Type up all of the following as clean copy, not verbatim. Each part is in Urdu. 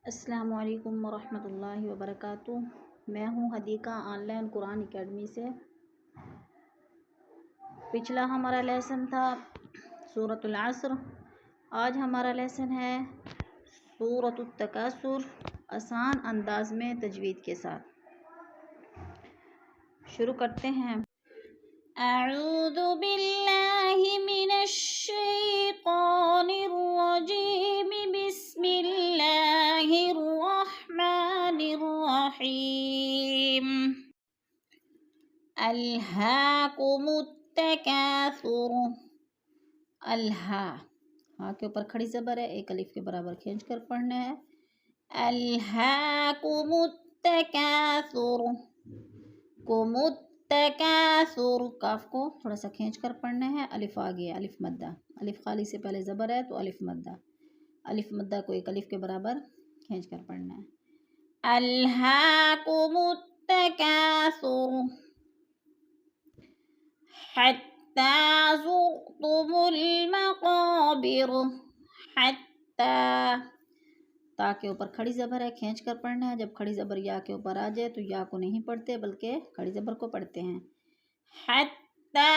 السلام علیکم ورحمۃ اللہ وبرکاتہ۔ میں ہوں Hadiqa on line Quran academy سے۔ پچھلا ہمارا لیسن تھا سورۃ العصر۔ آج ہمارا لیسن ہے سورۃ التکاثر، آسان انداز میں تجوید کے ساتھ۔ شروع کرتے ہیں۔ اعوذ باللہ من الشیطان الرجیم، بسم اللہ الرحمن الرحیم۔ الہاکم التکاثر، الہا، ہاں کے اوپر کھڑی زبر ہے، ایک الف کے برابر کھینچ کر پڑھنا ہے۔ الہاکم التکاثر، کم التکاثر، کاف کو تھوڑا سا کھینچ کر پڑھنا ہے، الف آگے، الف مدہ، الف خالی سے پہلے زبر ہے تو الف مدہ، الف مدہ کو ایک الف کے برابر کھینچ کر پڑھنا ہے۔ الہاکم التکاثر حتی زرتم المقابر، حتی، تا کے اوپر کھڑی زبر ہے، کھینچ کر پڑھنا ہے۔ جب کھڑی زبر یا کے اوپر آ جائے تو یا کو نہیں پڑھتے بلکہ کھڑی زبر کو پڑھتے ہیں۔ حتی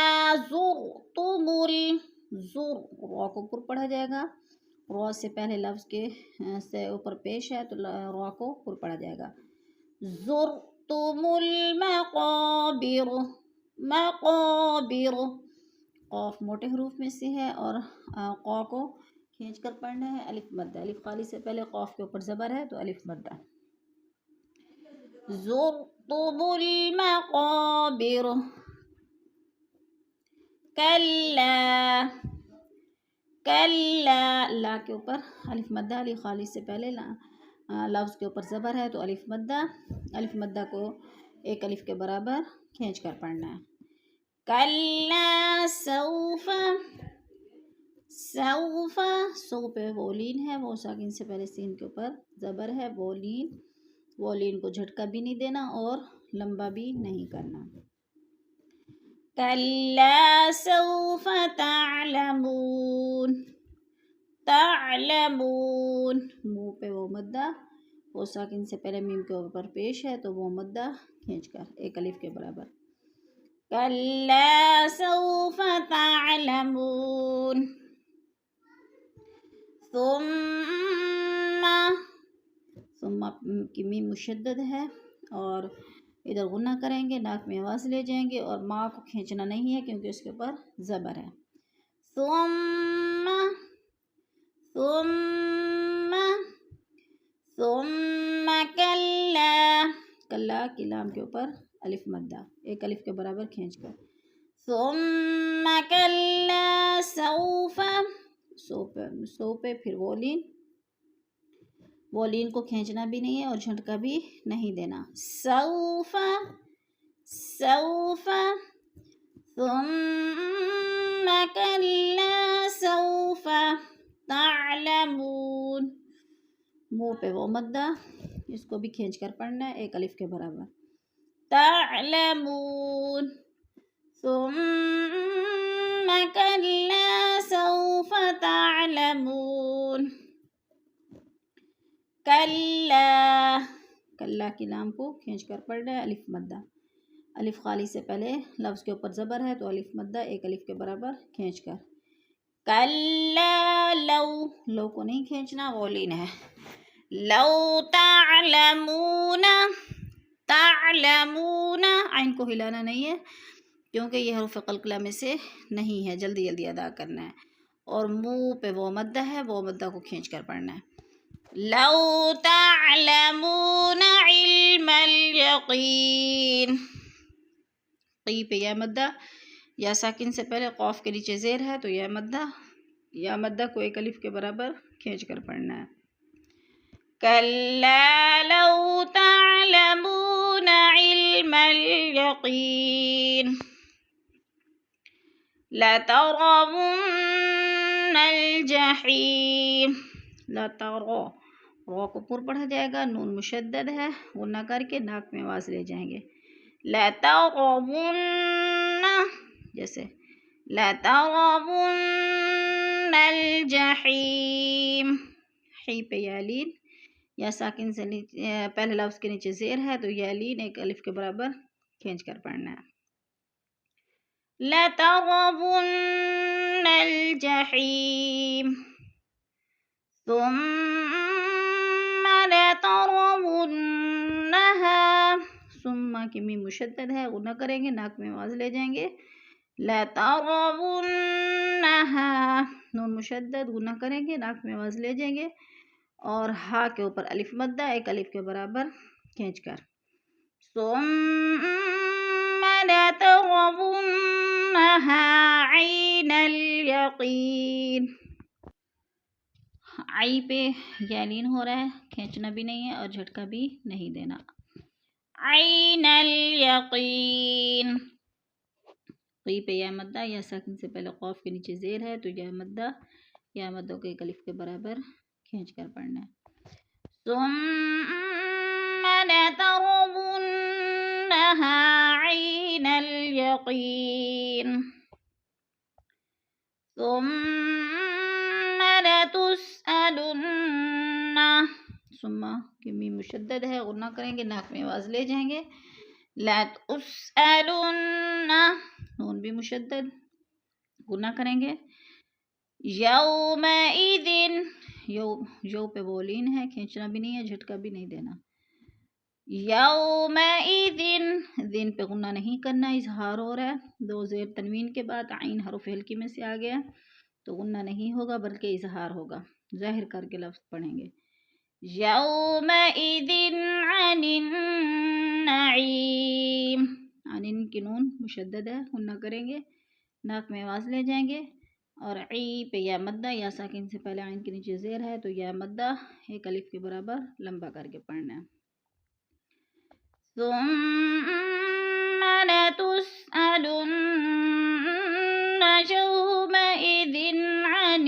زرتم زر، را کو پر پڑھا جائے گا، را سے پہلے لفظ کے سے اوپر پیش ہے تو را کو پر پڑھا جائے گا۔ زرتم المقابر، مقابر، قاف موٹے حروف میں سے ہے اور قا کو کھینچ کر پڑھنا ہے، الف مدہ، الف خالی سے پہلے قاف کے اوپر زبر ہے تو الف مدہ۔ زرتم المقابر، کلا، کلا، لا کے اوپر الف مدہ، الف خالی سے پہلے لفظ کے اوپر زبر ہے تو الف مدہ، الف مدہ کو ایک الف کے برابر کھینچ کر پڑھنا ہے۔ کلا سوف، سوف، سو پہ وہ لین ہے، وہ ساکن سے پہلے سین کے اوپر زبر ہے، وہ لین، وہ لین کو جھٹکا بھی نہیں دینا اور لمبا بھی نہیں کرنا۔ کلا سوف تعلمون، تعلمون، منہ پہ وہ مدہ، وہ ساکن سے پہلے میم کے اوپر پیش ہے تو وہ مدہ کھینچ کر ایک الف کے برابر۔ کلا سوف تعلمون، ثم کی میم مشدد ہے اور ادھر غنہ کریں گے، ناک میں آواز لے جائیں گے اور ماں کو کھینچنا نہیں ہے کیونکہ اس کے اوپر زبر ہے۔ ثم، ثم، ثم کلا، کلا کی لام کے اوپر الف مدہ، ایک الف کے برابر کھینچ کر۔ ثم کلا سوف، سو پہ پھر وہ لین، وہ لین کو کھینچنا بھی نہیں ہے اور جھٹکا بھی نہیں دینا۔ سوف، سوف، ثم کلا سوف تعلمون، منہ پہ وہ مدہ، اس کو بھی کھینچ کر پڑھنا ہے ایک الف کے برابر۔ تعلمون، ثم کلا سوف تعلمون، کلا، کلا کی لام کو کھینچ کر پڑھنا ہے، الف مدہ، الف خالی سے پہلے لفظ کے اوپر زبر ہے تو الف مدہ ایک الف کے برابر کھینچ کر۔ کلا لو، لو کو نہیں کھینچنا، وہ لین ہے۔ لو تعلمون، تعلمون، عین کو ہلانا نہیں ہے کیونکہ یہ حروف قلقلہ میں سے نہیں ہے، جلدی جلدی ادا کرنا ہے اور منہ پہ وہ مدہ ہے، وہ مدہ کو کھینچ کر پڑھنا ہے۔ لو تعلمون علم الیقین، قی پہ یا مدہ، یا ساکن سے پہلے قاف کے نیچے زیر ہے تو یا مدہ، یا مدہ کو ایک الف کے برابر کھینچ کر پڑھنا ہے۔ کلا لو تعلمون علم الیقین، لترون الجحیم، لترو، را کو پر پڑھا جائے گا، نون مشدد ہے، غنہ کر کے ناک میں آواز لے جائیں گے۔ لترون، جیسے لترون الجحیم، حی پہ یا لین، یا ساکن سے نیچے پہلے لفظ کے نیچے زیر ہے تو یا لین ایک الف کے برابر کھینچ کر پڑھنا ہے. لَتَرَوُنَّ الْجَحِيمَ ثُمَّ لَتَرَوُنَّهَا. ثم کی میم مشدد ہے، غنہ کریں گے، ناک میں آواز لے جائیں گے. لَتَرَوُنَّهَا نون مشدد، غنہ کریں گے، ناک میں آواز لے جائیں گے، اور ہا کے اوپر الف مدہ ایک الف کے برابر کھینچ کر. ثم لَتَرَوُنَّهَا عَيْنَ الْيَقِينِ. آئی پہ یالین ہو رہا ہے، کھینچنا بھی نہیں ہے اور جھٹکا بھی نہیں دینا. عین الیقین. قی پہ یا مدہ، یا ساکن سے پہلے قوف کے نیچے زیر ہے تو یا مدہ، یا مدہ کو ایک الف کے برابر کھینچ کر پڑھنا ہے. ثم لترونها عین الیقین ثم لتسألن. ثم کی میم مشدد ہے، غنہ کریں گے، ناک میں آواز لے جائیں گے. لتسألن نون بھی مشدد، غنہ کریں گے. یومئذ یو پہ بولین ہے، کھینچنا بھی نہیں ہے، جھٹکا بھی نہیں دینا. یومئذ دن پہ غنہ نہیں کرنا، اظہار ہو رہا ہے، دو زیر تنوین کے بعد عین حرف ہلکی میں سے آ گیا تو غنہ نہیں ہوگا بلکہ اظہار ہوگا، ظاہر کر کے لفظ پڑھیں گے. یومئذ عن النعیم. عن کی نون مشدد ہے، غنہ کریں گے، ناک میں آواز لے جائیں گے، اور عی پہ یا مدہ، یا ساکن سے پہلے عین کے نیچے زیر ہے تو یا مدہ ایک الف کے برابر لمبا کر کے پڑھنا ہے. ثم لتسألن يومئذ عن